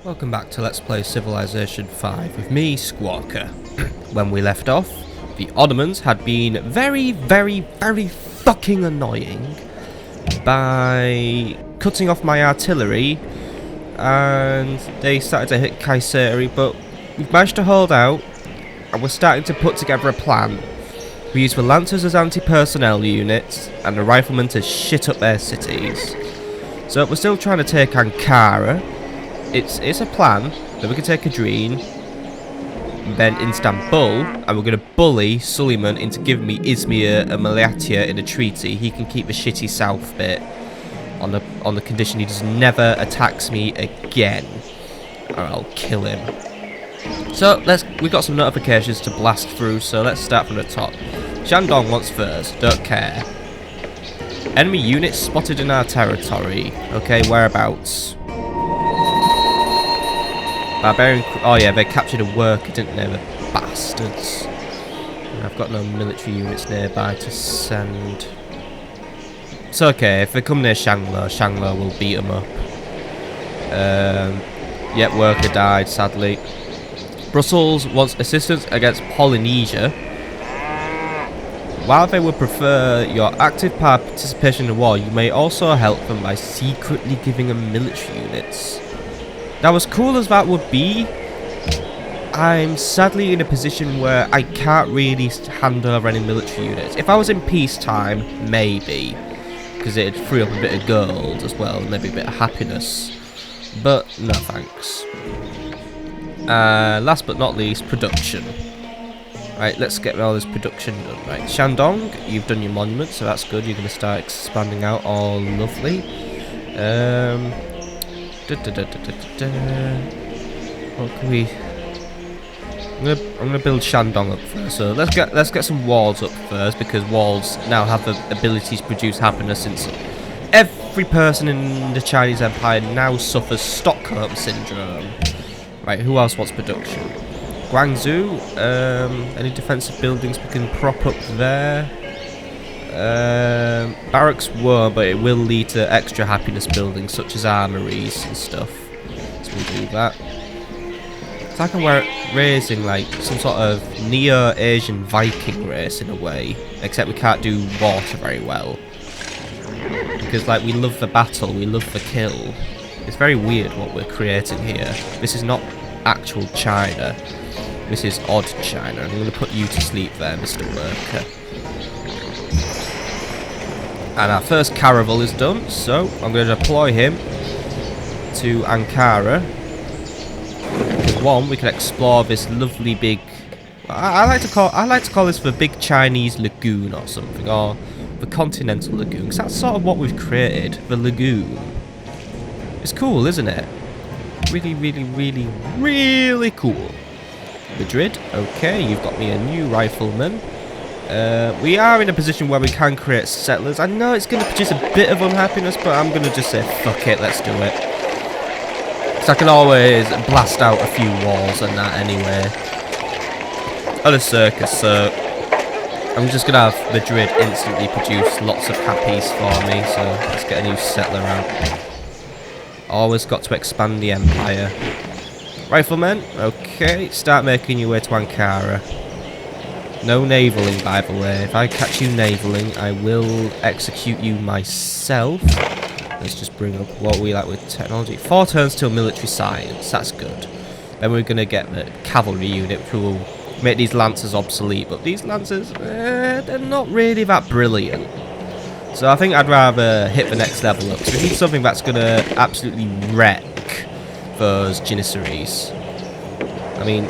Welcome back to Let's Play Civilization 5 with me, Skwalker. When we left off, the Ottomans had been very fucking annoying by cutting off my artillery, and they started to hit Kayseri, but we've managed to hold out and we're starting to put together a plan. We use the Lancers as anti-personnel units and the Riflemen to shit up their cities. So we're still trying to take Ankara. It's a plan that we can take Adrien, then Istanbul, and we're going to bully Suleiman into giving me Izmir and Malatya in a treaty. He can keep the shitty south bit on the condition he just never attacks me again, or I'll kill him. So we've got some notifications to blast through. So let's start from the top. Shandong wants first. Don't care. Enemy units spotted in our territory. Okay, whereabouts? Barbarian. Oh yeah, they captured a worker, didn't they? The bastards. And I've got no military units nearby to send. It's okay. If they come near Shanglo will beat them up. Yep, worker died, sadly. Brussels wants assistance against Polynesia. While they would prefer your active participation in the war, you may also help them by secretly giving them military units. Now, as cool as that would be, I'm sadly in a position where I can't really hand over any military units. If I was in peacetime, maybe, because it'd free up a bit of gold as well, and maybe a bit of happiness. But no thanks. Last but not least, production. Right, let's get all this production done. Right, Shandong, you've done your monument, so that's good. You're going to start expanding out. All lovely. What can we? I'm gonna build Shandong up first. So let's get some walls up first, because walls now have the ability to produce happiness, since every person in the Chinese Empire now suffers Stockholm syndrome. Right, who else wants production? Guangzhou, any defensive buildings we can prop up there? Barracks won't, but it will lead to extra happiness buildings such as armories and stuff. So we'll do that. It's like we're raising like some sort of Neo-Asian Viking race in a way, except we can't do water very well. Because like we love the battle, we love the kill. It's very weird what we're creating here. This is not actual China. This is odd China. I'm going to put you to sleep there, Mr. Worker. And our first caravel is done, so I'm going to deploy him to Ankara. One, we can explore this lovely big. I like to call this the Big Chinese Lagoon or something, or the Continental Lagoon, because that's sort of what we've created. The lagoon. It's cool, isn't it? Really cool. Madrid, okay, you've got me a new rifleman. We are in a position where we can create settlers. I know it's going to produce a bit of unhappiness, but I'm going to just say, fuck it, let's do it. So I can always blast out a few walls and that anyway. On a circus, so I'm just going to have Madrid instantly produce lots of happies for me, so let's get a new settler out. Always got to expand the empire. Riflemen, okay, start making your way to Ankara. No naveling, by the way. If I catch you naveling, I will execute you myself. Let's just bring up what we like with technology. 4 turns till military science. That's good. Then we're going to get the cavalry unit, which will make these lancers obsolete. But these lancers, they're not really that brilliant. So I think I'd rather hit the next level up. So we need something that's going to absolutely wreck those Janissaries. I mean,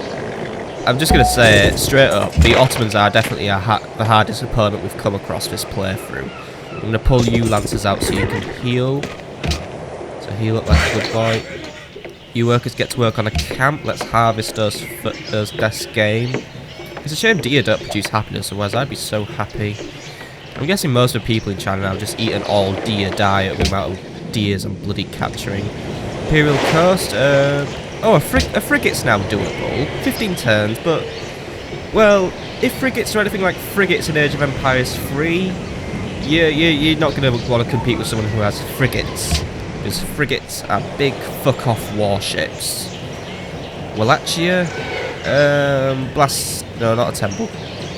I'm just going to say it straight up, the Ottomans are definitely the hardest opponent we've come across this playthrough. I'm going to pull you lancers out so you can heal. So heal up like a good boy. You workers get to work on a camp. Let's harvest those deaths game. It's a shame deer don't produce happiness, otherwise I'd be so happy. I'm guessing most of the people in China now just eat an all deer diet with the amount of deers I'm bloody capturing. Imperial Coast, oh, a frigate's now doable. 15 turns, but, well, if frigates are anything like frigates in Age of Empires 3, you're not going to want to compete with someone who has frigates. Because frigates are big fuck-off warships. Wallachia. Blast... No, not a temple.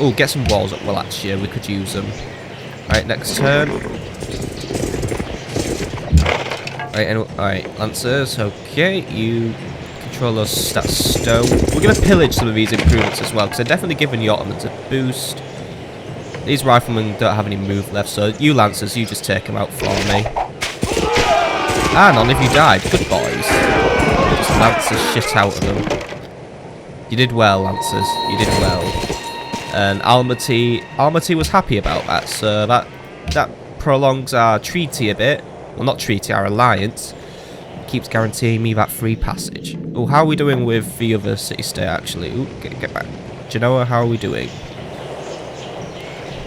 Oh, get some walls at Wallachia. We could use them. Right, next turn. Alright, Lancers. Okay, you control those stats stone. We're going to pillage some of these improvements as well, because they're definitely giving the Ottomans a boost. These riflemen don't have any move left, so you Lancers, you just take them out for me. Ah, none of you died. Good boys. Just lance the shit out of them. You did well, Lancers. You did well. And Almaty was happy about that, so that prolongs our treaty a bit. Well, not treaty, our alliance. Keeps guaranteeing me that free passage. Oh, how are we doing with the other city-state, actually? Ooh, get back. Genoa, how are we doing?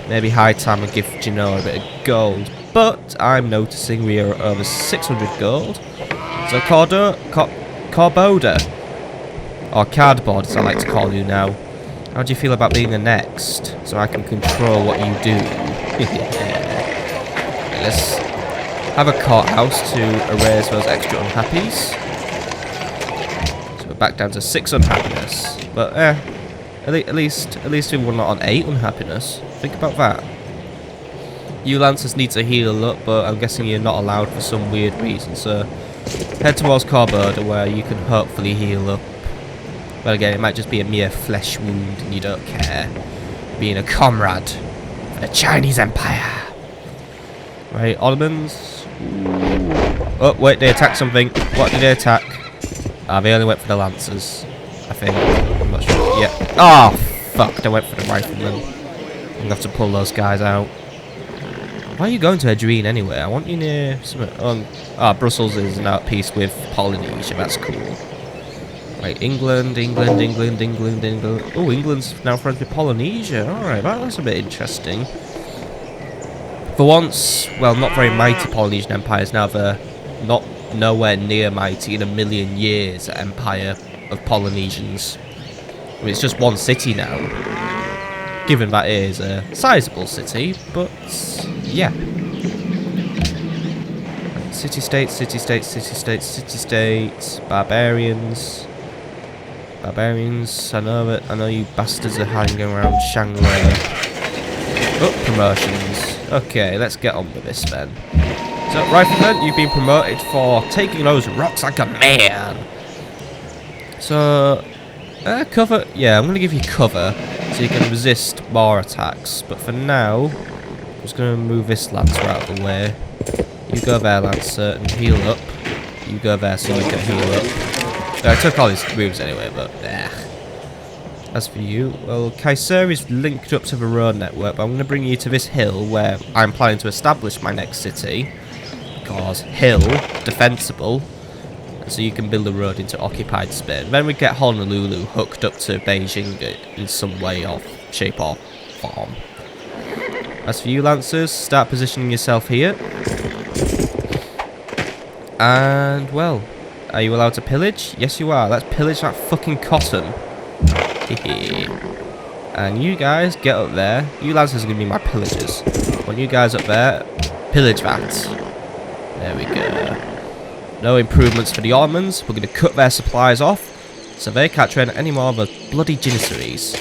Maybe high time I give Genoa a bit of gold. But I'm noticing we are over 600 gold. So Corboda, or Cardboard as I like to call you now. How do you feel about being the next? So I can control what you do. Let's have a courthouse to erase those extra unhappies. So we're back down to 6 unhappiness. But at least we were not on 8 unhappiness. Think about that. You Lancers need to heal up, but I'm guessing you're not allowed for some weird reason, so head towards Corboda where you can hopefully heal up. But again, it might just be a mere flesh wound and you don't care. Being a comrade for the Chinese Empire. Right, Ottomans. Oh, wait, they attacked something. What did they attack? Ah, they only went for the Lancers, I think. I'm not sure. Yeah. Oh, fuck, they went for the riflemen. I'm gonna have to pull those guys out. Why are you going to Adrian anyway? I want you near something. Brussels is now at peace with Polynesia. That's cool. Right, England. Oh, England's now friends with Polynesia. Alright, that's a bit interesting. For once, well, not very mighty Polynesian empires. Now they're not nowhere near mighty in a million years empire of Polynesians. I mean, it's just one city now. Given that it is a sizable city, but yeah. City-states, barbarians. I know you bastards are hanging around Shangri-La. Oh, promotions. Okay, let's get on with this then. So, Rifleman, you've been promoted for taking those rocks like a man. So, cover. Yeah, I'm going to give you cover so you can resist more attacks. But for now, I'm just going to move this Lancer out of the way. You go there, Lancer, and heal up. You go there so you can heal up. I took all these moves anyway, but as for you, well, Kayseri's linked up to the road network, but I'm going to bring you to this hill where I'm planning to establish my next city. Because hill, defensible, so you can build a road into occupied Spain. Then we get Honolulu hooked up to Beijing in some way or shape or form. As for you, Lancers, start positioning yourself here. And, well, are you allowed to pillage? Yes, you are. Let's pillage that fucking cotton. And you guys, get up there. You Lancers are going to be my pillagers. When you guys up there, pillage that. There we go. No improvements for the Ottomans. We're going to cut their supplies off, so they can't train any more of the bloody Janissaries.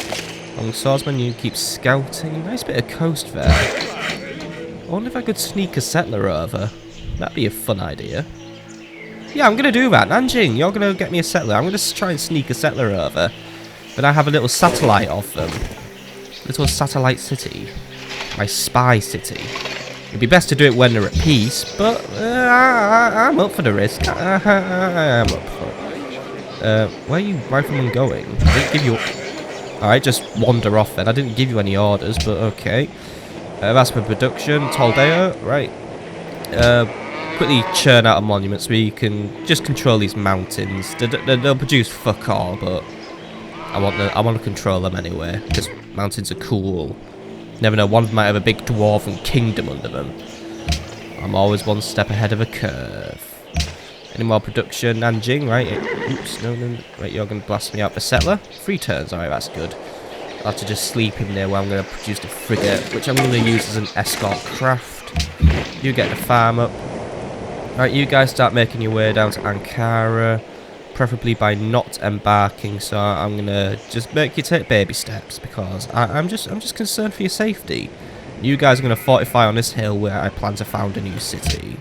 Long swordsman, you keep scouting. Nice bit of coast there. I wonder if I could sneak a settler over. That'd be a fun idea. Yeah, I'm going to do that. Nanjing, you're going to get me a settler. I'm going to try and sneak a settler over. Then I have a little satellite of them. Little satellite city. My spy city. It'd be best to do it when they're at peace, but I'm up for the risk. I'm up for it. Where are you riflemen going? I didn't give you... Alright, just wander off then. I didn't give you any orders, but okay. That's for production. Toldeo, right. Quickly churn out a monument so we can just control these mountains. They'll produce fuck all, but I want to control them anyway, because mountains are cool. Never know, one of them might have a big dwarven kingdom under them. I'm always one step ahead of a curve. Any more production? Nanjing, right? Oops, no. Right, you're going to blast me out the settler. 3 turns, alright, that's good. I'll have to just sleep in there where I'm going to produce the frigate, which I'm going to use as an escort craft. You get the farm up. Right, you guys start making your way down to Ankara, preferably by not embarking. So I'm gonna just make you take baby steps because I'm just concerned for your safety. You guys are gonna fortify on this hill where I plan to found a new city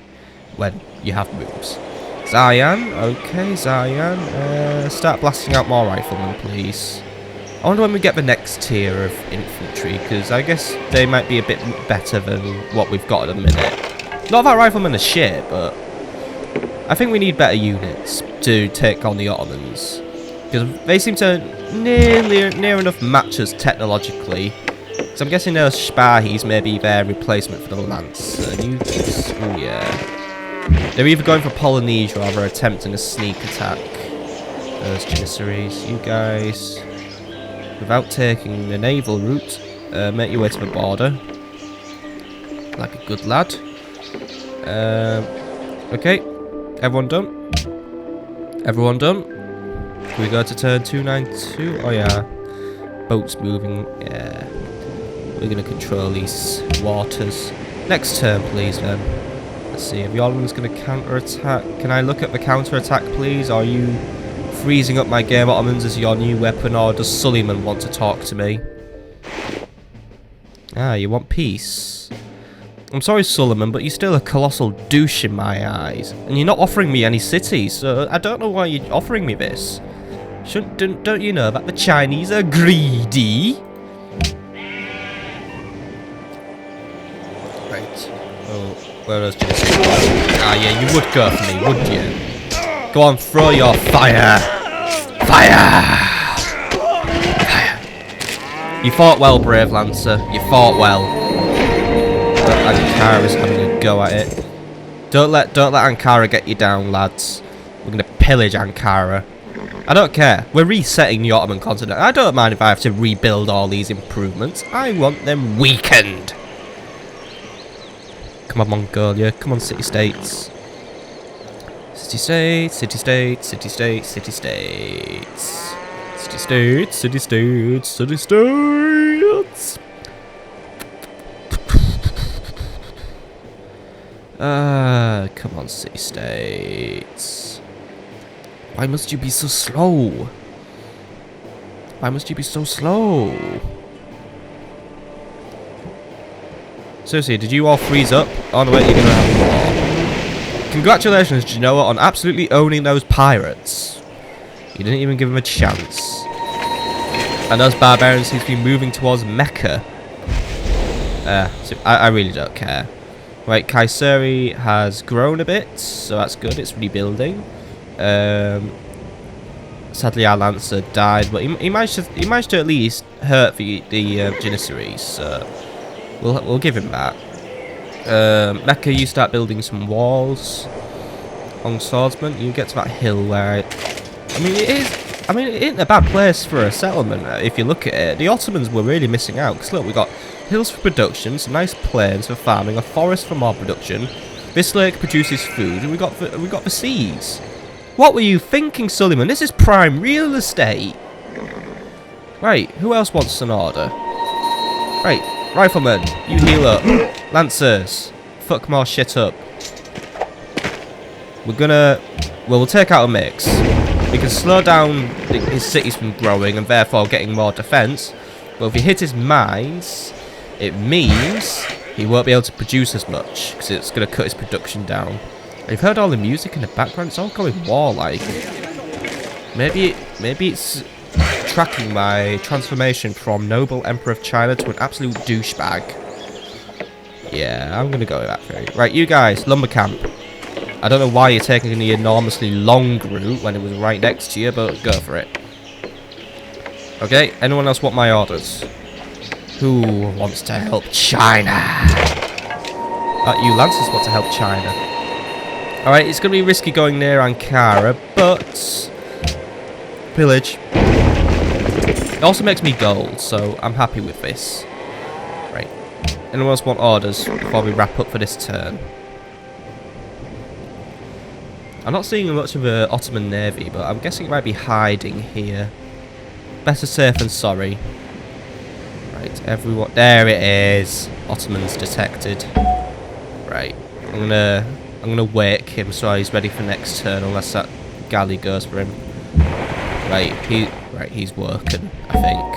when you have moves. Zayan, okay, Zayan, start blasting out more riflemen, please. I wonder when we get the next tier of infantry, because I guess they might be a bit better than what we've got at the minute. Not that riflemen are shit, but I think we need better units to take on the Ottomans, because they seem to near enough match us technologically. So I'm guessing those Spahis may be their replacement for the Lance. Oh yeah. They're either going for Polynesia or they're attempting a sneak attack. Those Janissaries, you guys, without taking the naval route, make your way to the border. Like a good lad. Okay, everyone done? Everyone done? Can we go to turn 292? Oh yeah. Boats moving, yeah. We're going to control these waters. Next turn, please, then. Let's see, if the Ottomans going to counter-attack. Can I look at the counter-attack, please? Are you freezing up my game Ottomans as your new weapon, or does Suleiman want to talk to me? Ah, you want peace. I'm sorry, Suleiman, but you're still a colossal douche in my eyes. And you're not offering me any cities, so I don't know why you're offering me this. Don't you know that the Chinese are greedy? Right. Oh, where else did you say? Ah, yeah, you would go for me, wouldn't you? Go on, throw your fire! Fire! Fire! You fought well, brave Lancer. You fought well. Ankara is having a go at it. Don't let Ankara get you down, lads. We're gonna pillage Ankara. I don't care. We're resetting the Ottoman continent. I don't mind if I have to rebuild all these improvements. I want them weakened. Come on, Mongolia. Come on, city-states. City-states, city-states, city-states, city-states. City-states, city-states, city-states. Come on, city-states. Why must you be so slow? Why must you be so slow? Seriously, did you all freeze up? Oh no, wait, you're gonna have war. Congratulations, Genoa, on absolutely owning those pirates. You didn't even give them a chance. And those barbarians seem to be moving towards Mecca. So I really don't care. Right, Kayseri has grown a bit, so that's good, it's rebuilding. Sadly our Lancer died, but he managed to at least hurt the Janissaries, so we'll give him that. Mecca, you start building some walls. On Swordsman, you get to that hill where it isn't a bad place for a settlement if you look at it. The Ottomans were really missing out, because look, we got hills for production, some nice plains for farming, a forest for more production. This lake produces food, and we got the seas. What were you thinking, Suleiman? This is prime real estate. Right, who else wants an order? Right, riflemen, you heal up. Lancers, fuck more shit up. We'll take out a mix. We can slow down his cities from growing and therefore getting more defense. But if he hits his mines, it means he won't be able to produce as much because it's going to cut his production down. You've heard all the music in the background, it's all going warlike. Maybe it's tracking my transformation from noble emperor of China to an absolute douchebag. Yeah, I'm gonna go with that theory. Right, you guys, lumber camp. I don't know why you're taking the enormously long route when it was right next to you, but go for it. Okay, anyone else want my orders? Who wants to help China? You Lancers want to help China. Alright, it's going to be risky going near Ankara, but pillage. It also makes me gold, so I'm happy with this. Right. Anyone else want orders before we wrap up for this turn? I'm not seeing much of an Ottoman navy, but I'm guessing it might be hiding here. Better safe than sorry. Right, everyone... There it is. Ottomans detected. Right. gonna wake him so he's ready for next turn, unless that galley goes for him. Right, he's working, I think.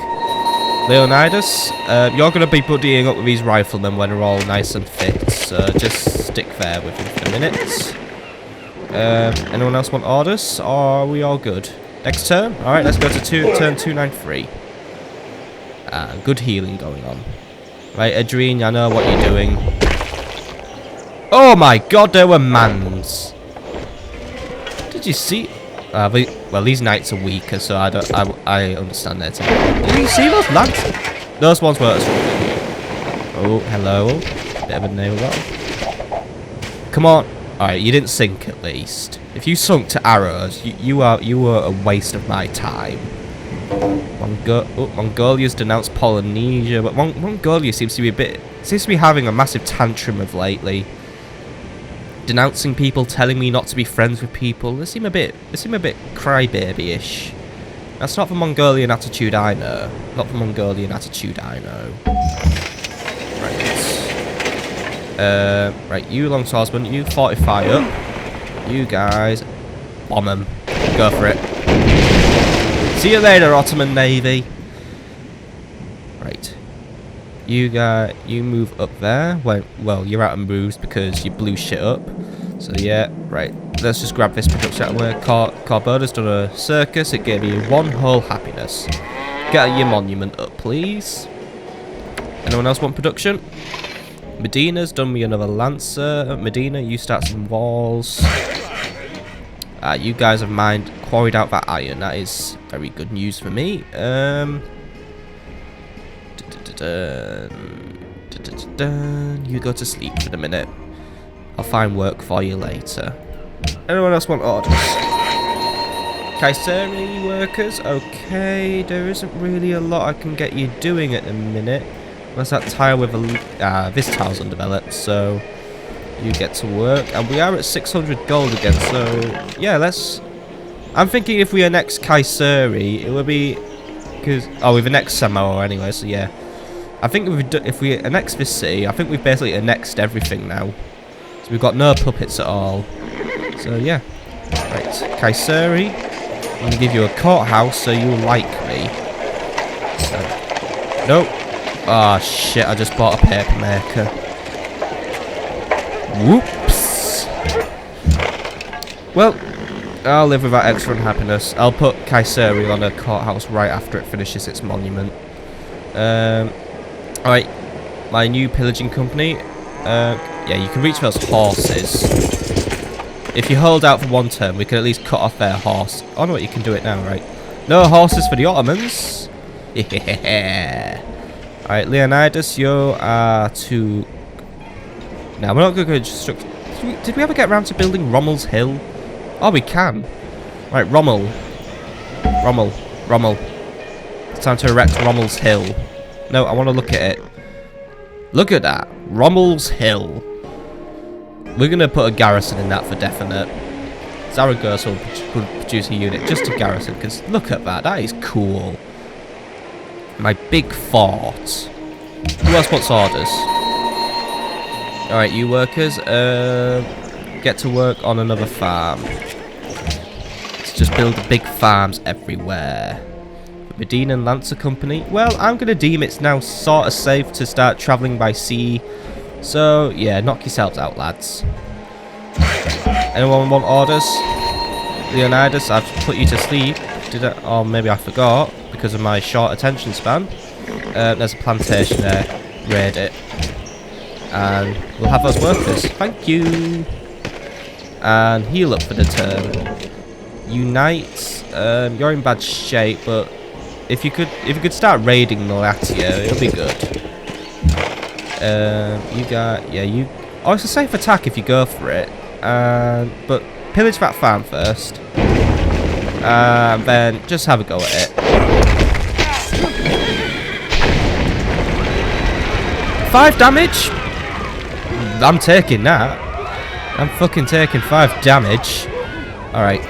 Leonidas, you're gonna be buddying up with these riflemen when they're all nice and fit, so just stick there with him for a minute. Anyone else want orders? Or are we all good? Next turn? Alright, let's go to turn 293. Good healing going on. Right, Adrien, I know what you're doing. Oh my god, there were mans. Did you see? Well, these knights are weaker, so I understand that. Did you see those lads? Those ones were. Oh, hello. Bit of a nail roll. Come on. Alright, you didn't sink at least. If you sunk to arrows, you were a waste of my time. Mongolia's denounced Polynesia, but Mongolia seems to be having a massive tantrum of lately. Denouncing people, telling me not to be friends with people. They seem a bit crybaby-ish. That's not the Mongolian attitude I know. Not the Mongolian attitude I know. Right. Right, you long swordsman, you fortify up. You guys, bomb them. Go for it. See you later, Ottoman Navy. Right. You move up there. Well, you're out of moves because you blew shit up. So yeah, right. Let's just grab this production out of the way. Corboda's done a circus. It gave you one whole happiness. Get your monument up, please. Anyone else want production? Medina's done me another lancer. Medina, you start some walls. You guys have quarried out that iron. That is very good news for me. You go to sleep for the minute. I'll find work for you later. Anyone else want orders? Kayseri workers? Okay, there isn't really a lot I can get you doing at the minute. Unless that tile with this tile's undeveloped, so you get to work. And we are at 600 gold again, so yeah, I'm thinking if we annex Kayseri, it will be we've annexed Samoa anyway, so yeah. I think if we annex this city, I think we've basically annexed everything now. So we've got no puppets at all. So yeah. Right, Kayseri, I'm going to give you a courthouse so you like me. So, nope. Oh shit, I just bought a paper maker. Whoops. Well, I'll live with that extra unhappiness. I'll put Kayseri on a courthouse right after it finishes its monument. Alright, my new pillaging company. Yeah, you can reach those horses. If you hold out for one turn, we can at least cut off their horse. Oh no, you can do it now, right? No horses for the Ottomans. Yeah. Alright, Leonidas, you are to... Now, we're not going to construct... Did we ever get around to building Rommel's Hill? Oh, we can. Right, Rommel. It's time to erect Rommel's Hill. No, I want to look at it. Look at that. Rommel's Hill. We're going to put a garrison in that for definite. Zaragoza will produce a unit just to garrison, because look at that. That is cool. My big fort. Who else wants orders? Alright, you workers, get to work on another farm. Let's just build big farms everywhere. Medina and Lancer Company. Well, I'm going to deem it's now sort of safe to start travelling by sea. So, yeah, knock yourselves out, lads. Anyone want orders? Leonidas, I've put you to sleep. Did I? Or maybe I forgot because of my short attention span. There's a plantation there. Raid it. And we'll have those workers. Thank you. And heal up for the turn. Unite. You're in bad shape, but if you could start raiding Malatia, it'll be good. Oh, it's a safe attack if you go for it. But pillage that farm first. And then just have a go at it. 5 damage? I'm taking that. I'm fucking taking 5 damage. Alright.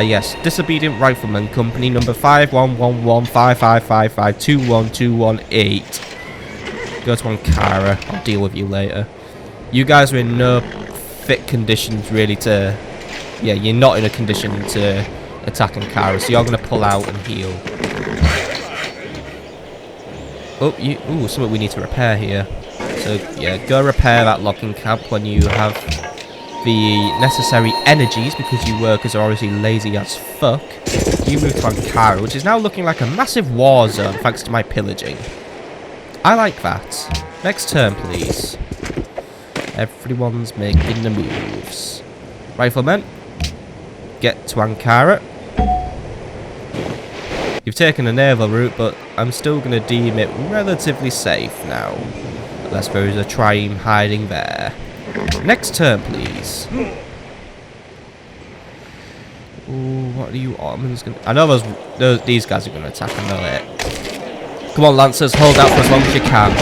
Yes. Disobedient Rifleman Company number 51115555212118. Go to Ankara. I'll deal with you later. You guys are in no fit conditions really to... Yeah, you're not in a condition to attack Ankara, so you're going to pull out and heal. Oh, ooh, something we need to repair here. So, yeah, go repair that logging camp when you have the necessary energies, because you workers are obviously lazy as fuck. You move to Ankara, which is now looking like a massive war zone thanks to my pillaging. I like that. Next turn, please. Everyone's making the moves. Riflemen, get to Ankara. You've taken the naval route, but I'm still going to deem it relatively safe now. Unless there is a tribe hiding there. Next turn, please. Ooh, what are you Ottomans going to... I know these guys are going to attack, I know it. Come on, Lancers, hold out for as long as you can.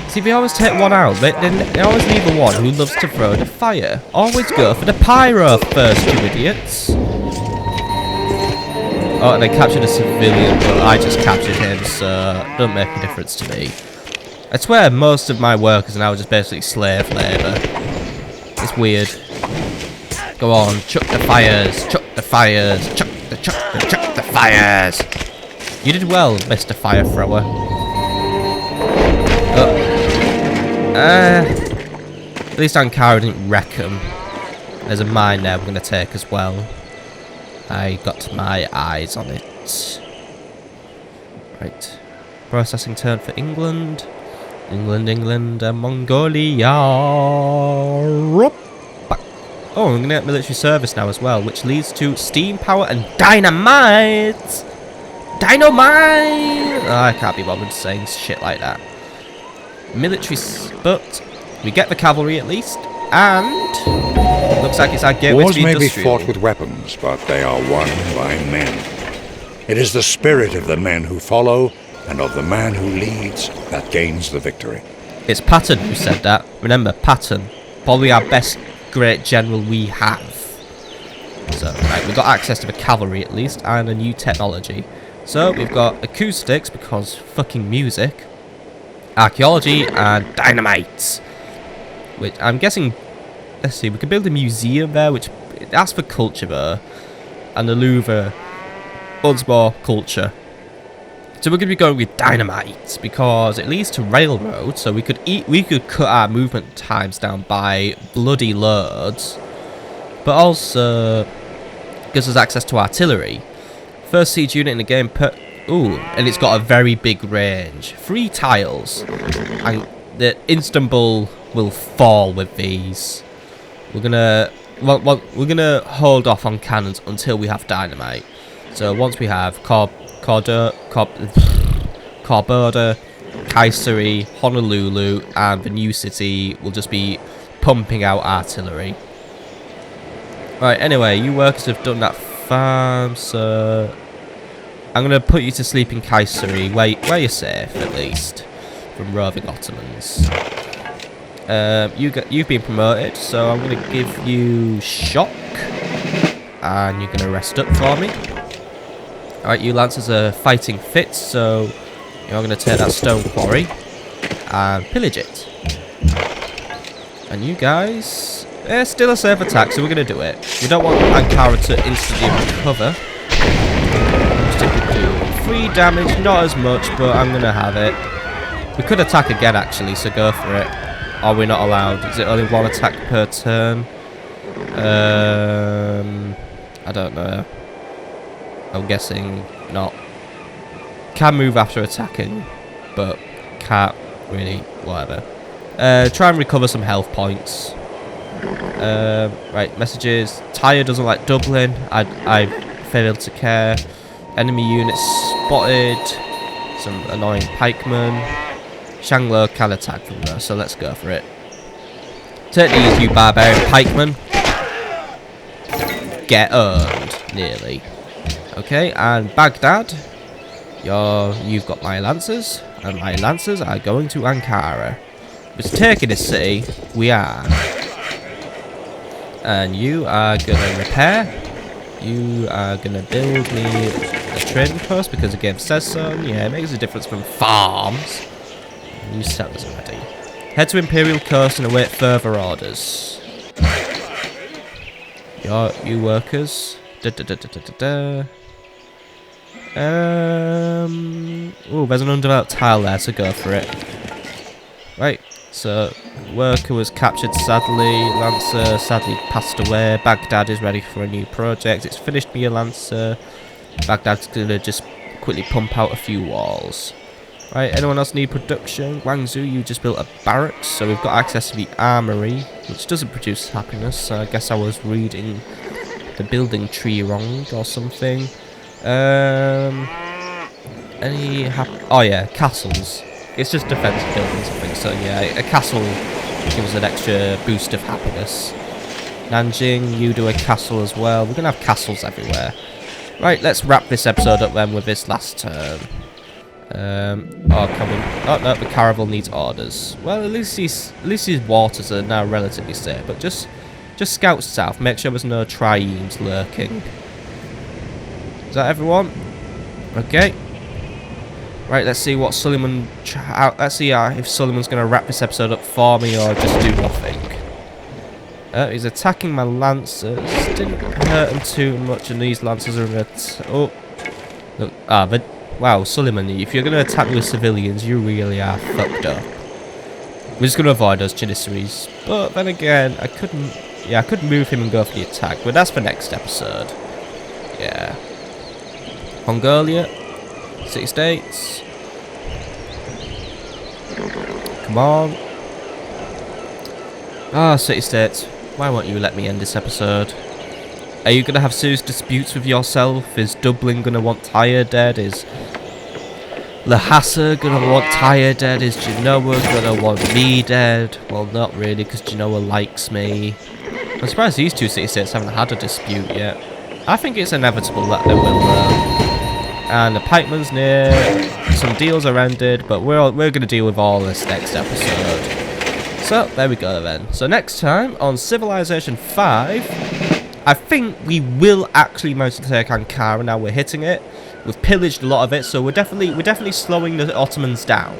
See, they always take one out. They always leave the one who loves to throw the fire. Always go for the pyro first, you idiots. Oh, and they captured a civilian, but I just captured him, so it doesn't make a difference to me. I swear most of my workers are now just basically slave labour. It's weird. Go on, chuck the fires, chuck the fires, chuck the fires. You did well, Mr. Fire Thrower. At least Ankara didn't wreck them. There's a mine there we're going to take as well. I got my eyes on it. Right. Processing turn for England. England, and Mongolia. Oh, I'm going to get military service now as well, which leads to steam power and dynamite. Dynamite! Oh, I can't be bothered saying shit like that. Military, but we get the cavalry at least, and looks like it's our gateway to the industrial. Wars may be fought with weapons, but they are won by men. It is the spirit of the men who follow and of the man who leads that gains the victory. It's Patton who said that. Remember, Patton, probably our best great general we have. So, right, we've got access to the cavalry at least, and a new technology. So, we've got acoustics, because fucking music, archaeology, and dynamite. Which, I'm guessing, let's see, we could build a museum there, which, that's for culture though. And the Louvre, once more, culture. So we're going to be going with dynamite, because it leads to railroad, so we could cut our movement times down by bloody loads. But also gives us access to artillery. First siege unit in the game ooh, and it's got a very big range. 3 tiles. And the Istanbul will fall with these. We're gonna hold off on cannons until we have dynamite. So once we have Kordoba, Kayseri, Honolulu, and the new city will just be pumping out artillery. Right, anyway, you workers have done that farm, so I'm going to put you to sleep in Kayseri, where you're safe, at least, from roving Ottomans. You've been promoted, so I'm going to give you shock, and you're going to rest up for me. Alright, you Lancers are fighting fit, so you're going to take that stone quarry and pillage it. And you guys, still a safe attack, so we're going to do it. We don't want Ankara to instantly recover. Just do 3 damage, not as much, but I'm going to have it. We could attack again, actually, so go for it. Or we're not allowed. Is it only 1 attack per turn? I don't know. I'm guessing not. Can move after attacking, but can't really, whatever. Try and recover some health points. Right, messages. Tyre doesn't like doubling. I failed to care. Enemy units spotted. Some annoying pikemen. Shanglo can attack from there, so let's go for it. Take these, you barbarian pikemen. Get owned, nearly. Okay, and Baghdad, you've got my lancers, and my lancers are going to Ankara. We're taking this city, we are. And you are going to repair. You are going to build me a trading post, because the game says so. Yeah, it makes a difference from farms. New settlers already. Head to Imperial Coast and await further orders. You workers. Oh, there's an undeveloped tile there, so go for it. Right, so worker was captured sadly, Lancer sadly passed away, Baghdad is ready for a new project, it's finished me a Lancer, Baghdad's gonna just quickly pump out a few walls. Right, anyone else need production? Guangzhou, you just built a barracks, so we've got access to the armory, which doesn't produce happiness, so I guess I was reading the building tree wrong or something. Oh yeah, castles. It's just defensive buildings, I think, so yeah, a castle gives an extra boost of happiness. Nanjing, you do a castle as well. We're gonna have castles everywhere. Right, let's wrap this episode up then with this last turn. Oh no, the caravel needs orders. Well, at least these waters are now relatively safe, but just scout south, make sure there's no trienes lurking. Is that everyone? Okay. Right, let's see what Suleiman... let's see if Suleiman's going to wrap this episode up for me or just do nothing. He's attacking my lancers. Didn't hurt him too much, and these lancers are in oh. Look, but... Wow, Suleiman, if you're going to attack me with civilians, you really are fucked up. We're just going to avoid those Janissaries. But then again, I couldn't... Yeah, I could move him and go for the attack, but that's for next episode. Yeah. Mongolia. City States. Come on. City States. Why won't you let me end this episode? Are you going to have serious disputes with yourself? Is Dublin going to want Tyre dead? Is Lhasa going to want Tyre dead? Is Genoa going to want me dead? Well, not really, because Genoa likes me. I'm surprised these two city-states haven't had a dispute yet. I think it's inevitable that they will, and the pikeman's near, some deals are ended, but we're going to deal with all this next episode. So, there we go then. So next time, on Civilization 5, I think we will actually manage to take Ankara. Now we're hitting it. We've pillaged a lot of it, so we're definitely slowing the Ottomans down.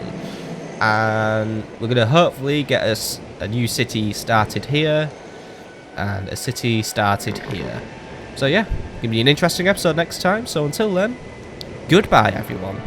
And we're going to hopefully get us a new city started here. And a city started here. So yeah, gonna be an interesting episode next time. So until then, goodbye everyone.